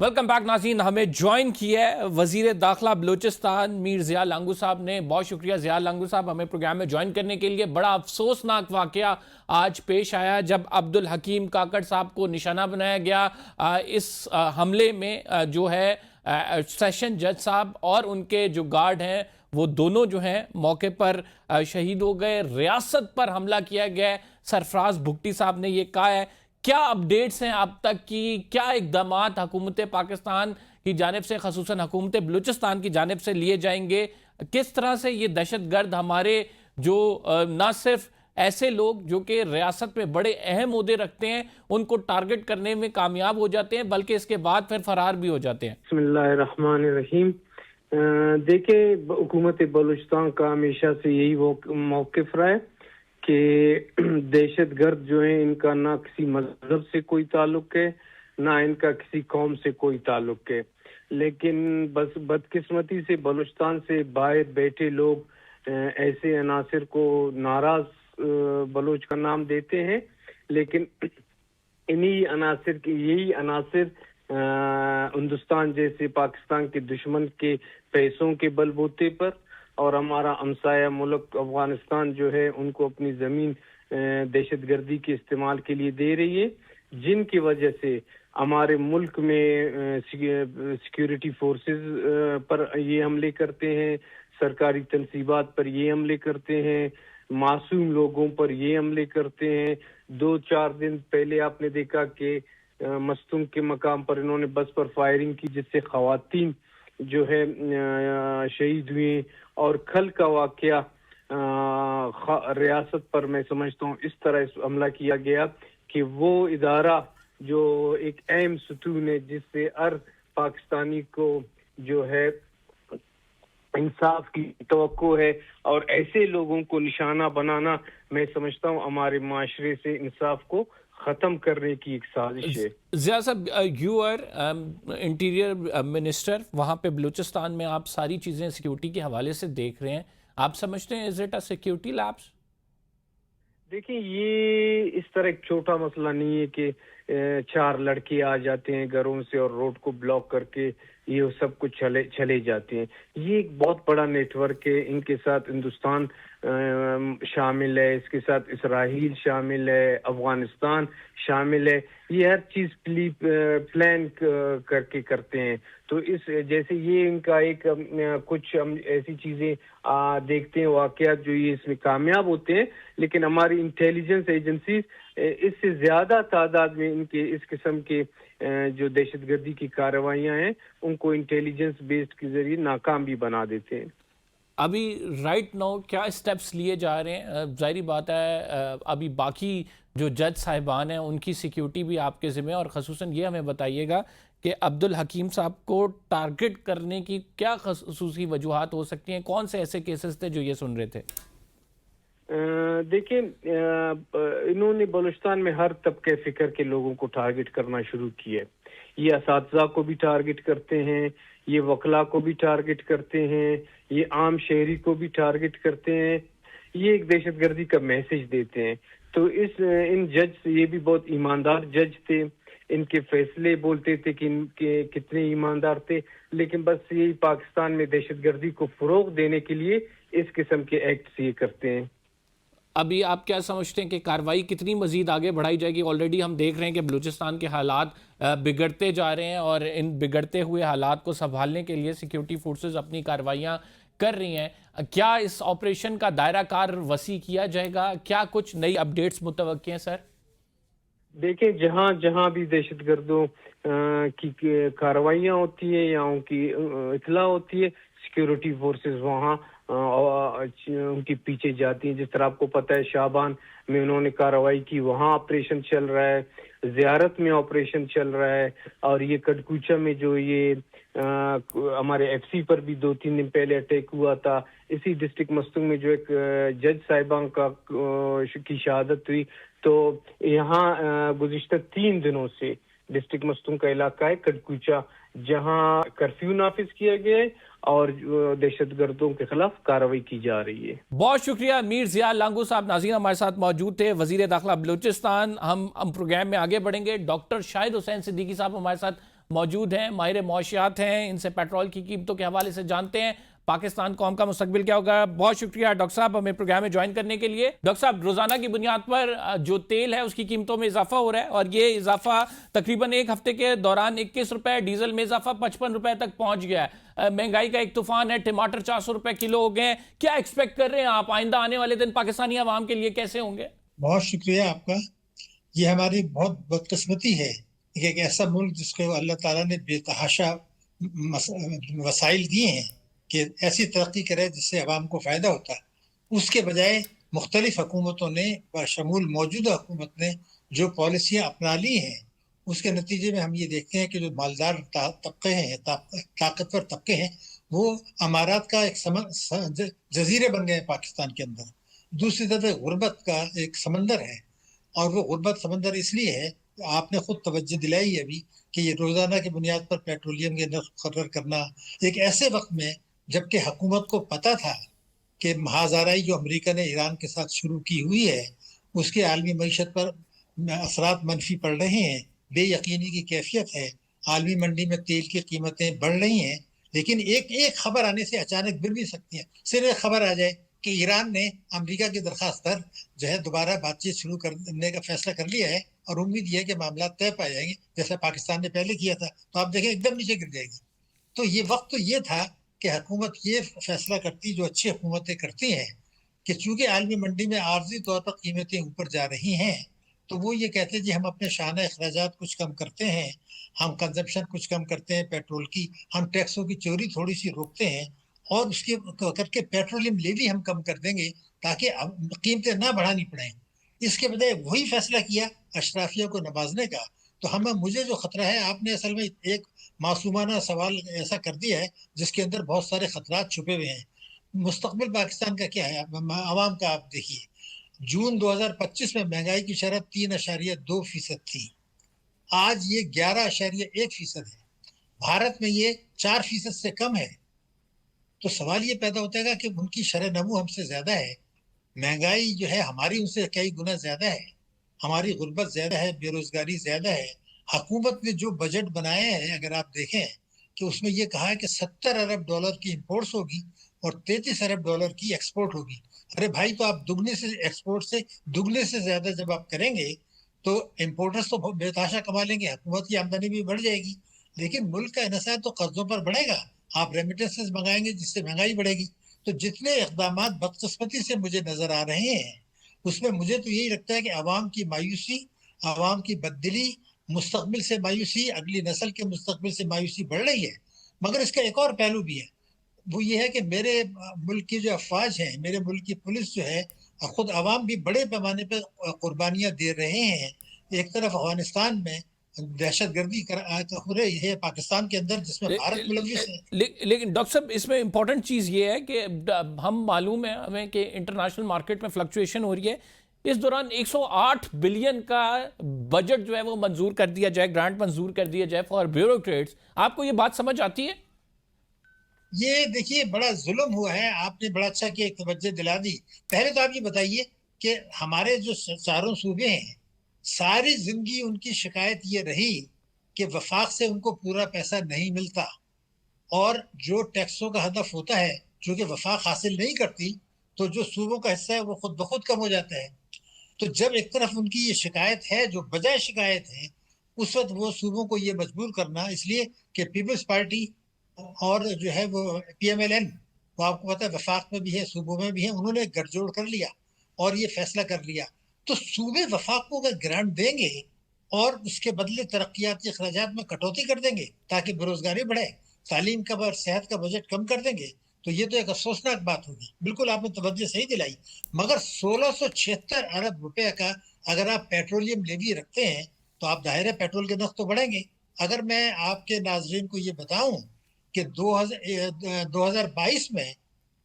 Welcome back नाज़रीन। हमें join किया है वज़ीर दाखिला बलूचिस्तान मीर ज़िया लांगू साहब ने। बहुत शुक्रिया ज़िया लांगू साहब हमें प्रोग्राम में ज्वाइन करने के लिए। बड़ा अफसोसनाक वाक़या आज पेश आया जब अब्दुल हकीम काकड़ साहब को निशाना बनाया गया। इस हमले में जो है सेशन जज साहब और उनके जो गार्ड हैं वो दोनों जो हैं मौके पर शहीद हो गए। रियासत पर हमला किया गया है। सरफराज भुट्टी साहब ने ये कहा है। क्या अपडेट्स हैं अब तक की, क्या इक़दामात हुकूमत पाकिस्तान की जानिब से ख़ुसूसन हुकूमत बलूचिस्तान की जानिब से लिए जाएंगे? किस तरह से ये दहशतगर्द हमारे जो ना सिर्फ ऐसे लोग जो कि रियासत में बड़े अहम ओहदे रखते हैं उनको टारगेट करने में कामयाब हो जाते हैं, बल्कि इसके बाद फिर फरार भी हो जाते हैं? बिस्मिल्लाहिर्रहमानिर्रहीम। देखिए, हुकूमत बलूचिस्तान का हमेशा से यही वो मौक़िफ़ रहा है कि दहशतगर्द जो है इनका ना किसी मजहब से कोई ताल्लुक है, ना इनका किसी कौम से कोई ताल्लुक है। लेकिन बस बदकिस्मती से बलूचिस्तान से बाहर बैठे लोग ऐसे अनासिर को नाराज बलूच का नाम देते हैं, लेकिन इन्हीं अनासिर की यही अनासिर हिंदुस्तान जैसे पाकिस्तान के दुश्मन के पैसों के बलबूते पर और हमारा हमसाया मुल्क अफगानिस्तान जो है उनको अपनी ज़मीन दहशतगर्दी के इस्तेमाल के लिए दे रही है, जिनकी वजह से हमारे मुल्क में सिक्योरिटी फोर्सेस पर ये हमले करते हैं, सरकारी तनसीबात पर ये हमले करते हैं, मासूम लोगों पर ये हमले करते हैं। 2-4 दिन पहले आपने देखा कि मस्तूम के मकाम पर इन्होंने बस पर फायरिंग की जिससे ख़वातीन जो है शहीद हुए। और कल का वाक़या रियासत पर मैं समझता हूँ इस तरह हमला किया गया कि वो इदारा जो एक अहम सतून है जिससे हर पाकिस्तानी को जो है इंसाफ की तवक्को है, और ऐसे लोगों को निशाना बनाना मैं समझता हूँ हमारे माशरे से इंसाफ को ख़त्म करने की एक साजिश है। ज़िया साहब, यू आर इंटीरियर मिनिस्टर, वहाँ पे बलूचिस्तान में आप सारी चीज़ें सिक्योरिटी के हवाले से देख रहे हैं। आप समझते हैं is it a security lapse? देखिए, ये इस तरह एक छोटा मसला नहीं है कि 4 लड़के आ जाते हैं घरों से और रोड को ब्लॉक करके ये सब कुछ चले जाते हैं। ये एक बहुत बड़ा नेटवर्क है। इनके साथ हिंदुस्तान शामिल है, इसके साथ इसराइल शामिल है, अफगानिस्तान शामिल है। ये हर चीज़ प्लान करके करते हैं। तो इस जैसे ये इनका एक कुछ हम ऐसी चीज़ें देखते हैं वाक़या जो ये इसमें कामयाब होते हैं, लेकिन हमारी इंटेलिजेंस एजेंसीज इससे ज़्यादा तादाद में इनके इस किस्म के जो दहशतगर्दी की कार्रवाइयाँ हैं उनको इंटेलिजेंस बेस्ड के ज़रिए नाकाम भी बना देते हैं। अभी राइट नाउ क्या स्टेप्स लिए जा रहे हैं? ज़ाहिरी बात है अभी बाकी जो जज साहिबान हैं उनकी सिक्योरिटी भी आपके ज़िम्मे, और ख़ुसूसन ये हमें बताइएगा कि अब्दुल हकीम साहब को टारगेट करने की क्या ख़ुसूसी वजूहात हो सकती हैं? कौन से ऐसे केसेस थे जो ये सुन रहे थे? देखिए, इन्होंने बलूचिस्तान में हर तबके फ़िक्र के लोगों को टारगेट करना शुरू किया। ये असातिज़ा को भी टारगेट करते हैं, ये वकला को भी टारगेट करते हैं, ये आम शहरी को भी टारगेट करते हैं। ये एक दहशतगर्दी का मैसेज देते हैं। तो इन जज ये भी बहुत ईमानदार जज थे। इनके फैसले बोलते थे कि इनके कितने ईमानदार थे, लेकिन बस यही पाकिस्तान में दहशतगर्दी को फ़रोग़ देने के लिए इस किस्म के एक्ट्स ये करते हैं। अभी आप क्या समझते हैं कि कार्रवाई कितनी मजीद आगे बढ़ाई जाएगी? ऑलरेडी हम देख रहे हैं कि बलूचिस्तान के हालात बिगड़ते जा रहे हैं, और इन बिगड़ते हुए हालात को संभालने के लिए सिक्योरिटी फोर्सेस अपनी कार्रवाइयाँ कर रही हैं। क्या इस ऑपरेशन का दायरा कार वसी किया जाएगा? क्या कुछ नई अपडेट्स मुतवक्की हैं सर? देखिए, जहाँ जहाँ भी दहशतगर्दों की कार्रवाइयाँ होती है या उनकी इत्तला होती है, सिक्योरिटी फोर्सेस वहाँ उनके पीछे जाती हैं। जिस तरह आपको पता है शाबान में उन्होंने कार्रवाई की, वहाँ ऑपरेशन चल रहा है, ज़ियारत में ऑपरेशन चल रहा है, और ये कटकुचा में जो ये हमारे एफसी पर भी 2-3 दिन पहले अटैक हुआ था। इसी डिस्ट्रिक्ट मस्तूम में जो एक जज साहिबान की शहादत हुई। तो यहाँ गुज़िश्ता 3 दिनों से डिस्ट्रिक्ट मस्तूम का इलाका है कटकुचा, जहां कर्फ्यू नाफिज किया गया है और दहशतगर्दों के खिलाफ कार्रवाई की जा रही है। बहुत शुक्रिया मीर ज़िया लांगू साहब। नाज़रीन, हमारे साथ मौजूद थे वज़ीर दाखिला बलूचिस्तान। हम प्रोग्राम में आगे बढ़ेंगे। डॉक्टर शाहिद हुसैन सिद्दीकी साहब हमारे साथ मौजूद हैं, माहिर मुआशियात हैं। इनसे पेट्रोल की कीमतों के हवाले से जानते हैं पाकिस्तान कौम का मुस्तकबिल क्या होगा। बहुत शुक्रिया डॉक्टर साहब हमें प्रोग्राम में ज्वाइन करने के लिए। डॉक्टर साहब, रोज़ाना की बुनियाद पर जो तेल है उसकी कीमतों में इजाफा हो रहा है और ये इजाफा तकरीबन एक हफ्ते के दौरान 21 रुपए, डीजल में इजाफा 55 रुपए तक पहुंच गया है। महंगाई का एक तूफान है, टमाटर 400 रुपए किलो हो गए हैं। क्या एक्सपेक्ट कर रहे हैं आप, आइंदा आने वाले दिन पाकिस्तानी अवाम के लिए कैसे होंगे? बहुत शुक्रिया आपका। ये हमारी बहुत बदकिस्मती है कि एक ऐसा मुल्क जिसको अल्लाह ताला ने बेतहाशा वसाइल दिए हैं कि ऐसी तरक्की करे जिससे अवाम को फ़ायदा होता है, उसके बजाय मुख्तलिफ हुकूमतों ने बशमूल मौजूदा हुकूमत ने जो पॉलिसियाँ अपना ली हैं, उसके नतीजे में हम ये देखते हैं कि जो मालदार तबके हैं, ताकतवर तबके हैं, वो अमारात का एक जजीरे बन गए हैं पाकिस्तान के अंदर। दूसरी तरफ गुर्बत का एक समंदर है, और वो गुर्बत समंदर इसलिए है, आपने खुद तवज्जो दिलाई अभी, कि ये रोज़ाना की बुनियाद पर पेट्रोलियम के नर्ख मुकर्रर करना एक ऐसे वक्त में जबकि हुकूमत को पता था कि महाज़ाराई जो अमेरिका ने ईरान के साथ शुरू की हुई है उसके आलमी मईशत पर असरात मनफी पड़ रहे हैं, बेयकीनी की कैफियत है, आलमी मंडी में तेल की कीमतें बढ़ रही हैं। लेकिन एक खबर आने से अचानक गिर भी सकती है। सिर्फ एक खबर आ जाए कि ईरान ने अमेरिका की दरखास्त पर जो है दोबारा बातचीत शुरू करने का फैसला कर लिया है, और उम्मीद यह है कि मामला तय पाए जाएंगे जैसा पाकिस्तान ने पहले किया था, तो आप देखें एकदम नीचे गिर जाएगी। तो ये वक्त तो ये था कि हुकूमत ये फैसला करती, जो अच्छी हुकूमतें करती हैं, कि चूंकि आलमी मंडी में आर्जी तौर पर कीमतें ऊपर जा रही हैं, तो वो ये कहते हैं जी हम अपने शाना अखराजात कुछ कम करते हैं, हम कंजप्शन कुछ कम करते हैं पेट्रोल की, हम टैक्सों की चोरी थोड़ी सी रोकते हैं, और उसके करके पेट्रोलियम लेवी हम कम कर देंगे ताकि कीमतें ना बढ़ानी पड़े। इसके बजाय वही फैसला किया अशराफिया को नवाजने का। तो मुझे जो खतरा है, आपने असल में एक मासूमाना सवाल ऐसा कर दिया है जिसके अंदर बहुत सारे खतरात छुपे हुए हैं। मुस्तकबिल पाकिस्तान का क्या है आवाम का, आप देखिए जून 2025 में महंगाई की शरह 3.2% थी, आज ये 11.1% है। भारत में ये 4% से कम है। तो सवाल ये पैदा होता है कि उनकी शरह नमू हमसे ज्यादा है, महंगाई जो है हमारी उनसे कई गुना ज्यादा है, हमारी गुर्बत ज्यादा है, बेरोजगारी ज्यादा है। हुकूमत ने जो बजट बनाया है, अगर आप देखें कि उसमें ये कहा है कि 70 अरब डॉलर की इंपोर्ट्स होगी और 33 अरब डॉलर की एक्सपोर्ट होगी। अरे भाई, तो आप दुगने से एक्सपोर्ट से दुगने से ज्यादा जब आप करेंगे तो इम्पोर्टर्स तो बेताशा कमा लेंगे, हुकूमत की आमदनी भी बढ़ जाएगी, लेकिन मुल्क का इन्हिसार तो कर्जों पर बढ़ेगा। आप रेमिटेंसेस मंगाएंगे जिससे महंगाई बढ़ेगी। तो जितने इकदाम बदकिस्मती से मुझे नजर आ रहे हैं, उसमें मुझे तो यही लगता है कि आवाम की मायूसी, आवाम की बददिली, मुस्तकबिल से मायूसी, अगली नस्ल के मुस्तकबिल से मायूसी बढ़ रही है। मगर इसका एक और पहलू भी है, वो ये है कि मेरे मुल्क की जो अफवाज है, मेरे मुल्क की पुलिस जो है, खुद आवाम भी बड़े पैमाने पर कुर्बानियां दे रहे हैं। एक तरफ अफगानिस्तान में दहशत गर्दी हो रही है, पाकिस्तान के अंदर जिसमें भारत मुलविस है। लेकिन डॉक्टर साहब, इसमें इंपॉर्टेंट चीज़ ये है कि हम मालूम है हमें कि इंटरनेशनल मार्केट में फ्लक्चुएशन हो रही है। इस दौरान 108 बिलियन का बजट जो है वो मंजूर कर दिया जाए, ग्रांट मंजूर कर दिया जाए फॉर ब्यूरोक्रेट्स। आपको ये बात समझ आती है? ये देखिए बड़ा जुल्म हुआ है, आपने बड़ा अच्छा किया, एक तवज्जो दिला दी। पहले तो आप ये बताइए कि हमारे जो चारों सूबे हैं, सारी जिंदगी उनकी शिकायत ये रही कि वफाक से उनको पूरा पैसा नहीं मिलता, और जो टैक्सों का हदफ होता है चूंकि वफाक हासिल नहीं करती, तो जो सूबों का हिस्सा है वो खुद ब खुद कम हो जाता है। तो जब एक तरफ उनकी ये शिकायत है, जो बजाय शिकायत है, उस वक्त वो सूबों को ये मजबूर करना, इसलिए कि पीपल्स पार्टी और जो है वो PMLN, वो आपको पता है वफाक में भी है, सूबों में भी है, उन्होंने गठजोड़ कर लिया और ये फैसला कर लिया। तो सूबे वफाक को अगर ग्रांट देंगे और उसके बदले तरक्याती अखराजात में कटौती कर देंगे ताकि बेरोजगारी बढ़े, तालीम का और सेहत का बजट कम कर देंगे, तो ये तो एक अफसोसनाक बात होगी। बिल्कुल आपने तवज्जो सही दिलाई। मगर 1676 अरब रुपए का अगर आप पेट्रोलियम लेवी रखते हैं तो आप जाहिर है पेट्रोल के नर्ख तो बढ़ेंगे। अगर मैं आपके नाजरीन को ये बताऊं कि 2022 में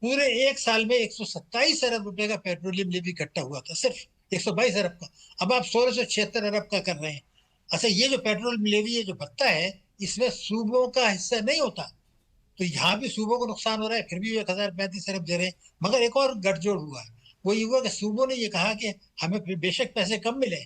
पूरे एक साल में 127 अरब रुपए का पेट्रोलियम लेवी इकट्ठा हुआ था, सिर्फ 122 अरब का। अब आप 1676 अरब का कर रहे हैं। اچھا یہ جو پیٹرول لیوی ہے جو بھتہ ہے اس میں صوبوں کا حصہ نہیں ہوتا، تو یہاں بھی صوبوں کو نقصان ہو رہا ہے، پھر بھی 1035 ارب دے رہے ہیں. مگر ایک اور گٹھ جوڑ ہوا ہے، وہ یہ ہوا کہ صوبوں نے یہ کہا کہ ہمیں بے شک پیسے کم ملے،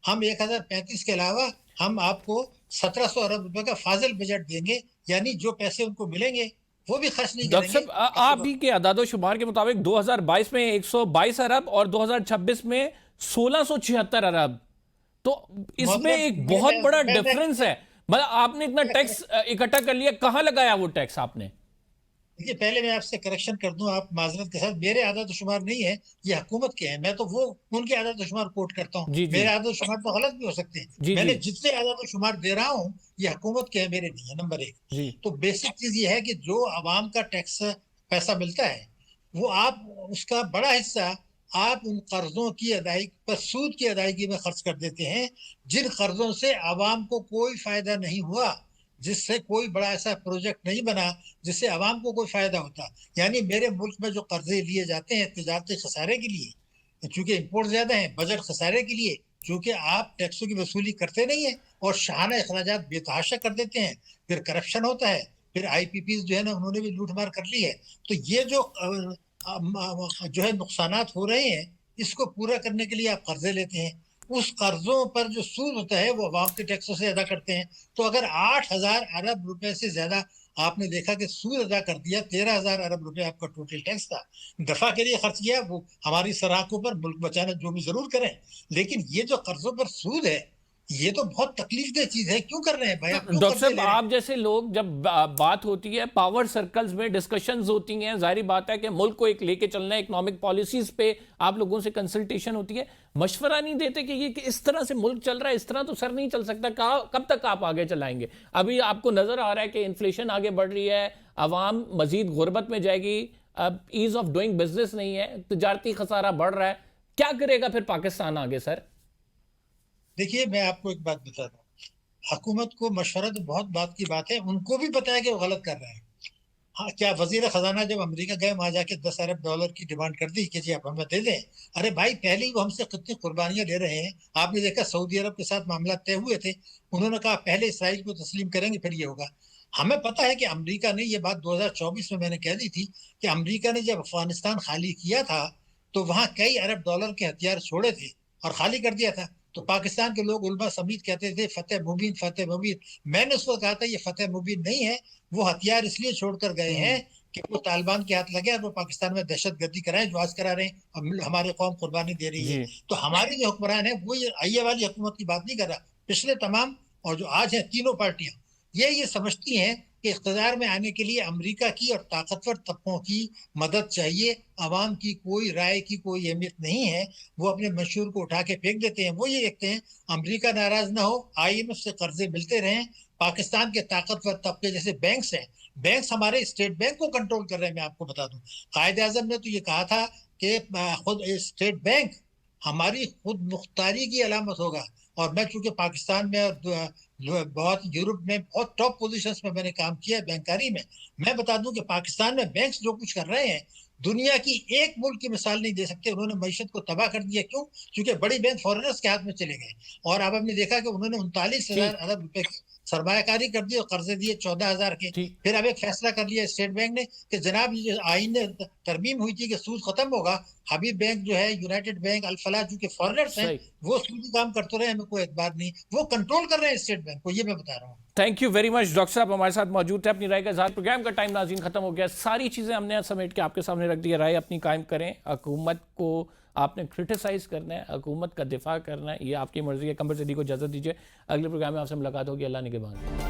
ہم 1035 کے علاوہ ہم آپ کو 1700 ارب روپے کا فاضل بجٹ دیں گے، یعنی جو پیسے ان کو ملیں گے وہ بھی خرچ نہیں ڈاکٹر کریں گے. صاحب آپ ہی کے اعداد و شمار کے مطابق 2022 میں 122 ارب اور 2026 میں 1676 ارب، تو اس میں ایک بہت بڑا ڈیفرنس ہے. مطلب آپ نے اتنا ٹیکس اکٹھا کر لیا، کہاں لگایا وہ ٹیکس آپ نے؟ دیکھیے پہلے میں آپ سے کریکشن کر دوں، آپ معذرت کے ساتھ، میرے اعداد و شمار نہیں ہے، یہ حکومت کے ہیں، میں تو وہ ان کے اعداد و شمار کوٹ کرتا ہوں. جی جی میرے اعداد و شمار تو غلط بھی ہو سکتے ہیں. جی میں نے جی جتنے اعداد و شمار دے رہا ہوں یہ حکومت کے ہیں، میرے نہیں ہے. نمبر ایک. جی تو بیسک چیز یہ ہے کہ جو عوام کا ٹیکس پیسہ ملتا ہے وہ آپ اس کا بڑا حصہ آپ ان قرضوں کی ادائیگی پر سود کی ادائیگی میں خرچ کر دیتے ہیں، جن قرضوں سے عوام کو کوئی فائدہ نہیں ہوا، جس سے کوئی بڑا ایسا پروجیکٹ نہیں بنا جس سے عوام کو کوئی فائدہ ہوتا. یعنی میرے ملک میں جو قرضے لیے جاتے ہیں تجارتی خسارے کے لیے، چونکہ امپورٹ زیادہ ہیں، بجٹ خسارے کے لیے، چونکہ آپ ٹیکسوں کی وصولی کرتے نہیں ہیں اور شاہانہ اخراجات بے تحاشا کر دیتے ہیں، پھر کرپشن ہوتا ہے، پھر آئی پی پیز جو ہے نا انہوں نے بھی لوٹ مار کر لی ہے. تو یہ جو ہے نقصانات ہو رہے ہیں، اس کو پورا کرنے کے لیے آپ قرضے لیتے ہیں، اس قرضوں پر جو سود ہوتا ہے وہ عوام کے ٹیکسوں سے ادا کرتے ہیں. تو اگر 8,000 ارب روپے سے زیادہ آپ نے دیکھا کہ سود ادا کر دیا، 13,000 ارب روپے آپ کا ٹوٹل ٹیکس تھا، دفاع کے لیے خرچ کیا، وہ ہماری سراہوں پر ملک بچانا جو بھی ضرور کریں، لیکن یہ جو قرضوں پر سود ہے یہ تو بہت تکلیف دہ چیز ہے. کیوں کر رہے ہیں بھائی آپ، کیوں ڈاکٹر قرضے صاحب لے رہے ہیں؟ آپ جیسے لوگ جب بات ہوتی ہے پاور سرکلز میں ڈسکشنز ہوتی ہیں، ظاہری بات ہے کہ ملک کو ایک لے کے چلنا ہے، اکنامک پالیسیز پہ آپ لوگوں سے کنسلٹیشن ہوتی ہے، مشورہ نہیں دیتے کہ یہ کہ اس طرح سے ملک چل رہا ہے، اس طرح تو سر نہیں چل سکتا، کب تک آپ آگے چلائیں گے؟ ابھی آپ کو نظر آ رہا ہے کہ انفلیشن آگے بڑھ رہی ہے، عوام مزید غربت میں جائے گی، اب ایز آف ڈوئنگ بزنس نہیں ہے، تجارتی خسارہ بڑھ رہا ہے، کیا کرے گا پھر پاکستان آگے سر؟ دیکھیے میں آپ کو ایک بات بتا دوں، حکومت کو مشورہ تو بہت بات کی بات ہے، ان کو بھی پتا ہے کہ وہ غلط کر رہے ہیں. ہاں کیا وزیر خزانہ جب امریکہ گئے وہاں جا کے 10 ارب ڈالر کی ڈیمانڈ کر دی کہ جی آپ ہمیں دے دیں؟ ارے بھائی پہلے ہی وہ ہم سے کتنی قربانیاں لے رہے ہیں. آپ نے دیکھا سعودی عرب کے ساتھ معاملات طے ہوئے تھے، انہوں نے کہا پہلے اسرائیل کو تسلیم کریں گے پھر یہ ہوگا. ہمیں پتا ہے کہ امریکہ نے یہ بات 2024 میں نے کہہ دی تھی کہ امریکہ نے جب افغانستان خالی کیا تھا تو وہاں کئی ارب ڈالر کے ہتھیار چھوڑے تھے اور خالی کر دیا تھا. تو پاکستان کے لوگ علماء سمیت کہتے تھے فتح مبین فتح مبین. میں نے اس کو کہا تھا یہ فتح مبین نہیں ہے، وہ ہتھیار اس لیے چھوڑ کر گئے ہیں کہ وہ طالبان کے ہاتھ لگے اور وہ پاکستان میں دہشت گردی کرائیں جو آج کرا رہے ہیں، ہماری قوم قربانی دے رہی ہے. جی تو ہماری جو حکمران ہے وہ یہ آئیے والی حکومت کی بات نہیں کر رہا، پچھلے تمام اور جو آج ہیں تینوں پارٹیاں یہ سمجھتی ہیں کہ اقتدار میں آنے کے لیے امریکہ کی اور طاقتور طبقوں کی مدد چاہیے، عوام کی کوئی رائے کی کوئی اہمیت نہیں ہے. وہ اپنے منشور کو اٹھا کے پھینک دیتے ہیں. وہ یہ دیکھتے ہیں امریکہ ناراض نہ ہو، آئی ایم ایف سے قرضے ملتے رہیں، پاکستان کے طاقتور طبقے جیسے بینکس ہیں، بینکس ہمارے اسٹیٹ بینک کو کنٹرول کر رہے ہیں. میں آپ کو بتا دوں قائد اعظم نے تو یہ کہا تھا کہ خود اسٹیٹ بینک ہماری خود مختاری کی علامت ہوگا. اور میں چونکہ پاکستان میں اور بہت یورپ میں بہت ٹاپ پوزیشنز میں نے کام کیا ہے بینکاری میں بتا دوں کہ پاکستان میں بینکس جو کچھ کر رہے ہیں دنیا کی ایک ملک کی مثال نہیں دے سکتے. انہوں نے معیشت کو تباہ کر دیا. کیوں؟ کیونکہ بڑی بینک فورنرز کے ہاتھ میں چلے گئے. اور اب ہم نے دیکھا کہ انہوں نے 39,000 ارب روپے کی سرمایہ کاری کر دی اور قرضے دیے 14,000 کے. ٹھیک. پھر اب ایک فیصلہ کر لیا اسٹیٹ بینک نے کہ جناب یہ آئین نے ترمیم ہوئی تھی کہ سود ختم ہوگا، حبیب بینک جو ہے، یونائٹڈ بینک، الفلاح جو کہ فورنرز ہیں وہ سودی کام کرتے رہے، ہمیں کوئی اعتبار نہیں. وہ کنٹرول کر رہے ہیں اسٹیٹ بینک کو، یہ میں بتا رہا ہوں. Thank you very much doctor صاحب ہمارے ساتھ موجود تھے، اپنی رائے کا اظہار. پروگرام کا ٹائم ناظرین ختم ہو گیا، ساری چیزیں ہم نے سمیٹ کے آپ کے سامنے رکھ دی ہے. رائے اپنی قائم کریں، حکومت کو آپ نے کرٹیسائز کرنا ہے، حکومت کا دفاع کرنا ہے، یہ آپ کی مرضی ہے. قمر صدیق کو اجازت دیجیے، اگلے پروگرام میں آپ سے ملاقات ہوگی. اللہ نگہبان.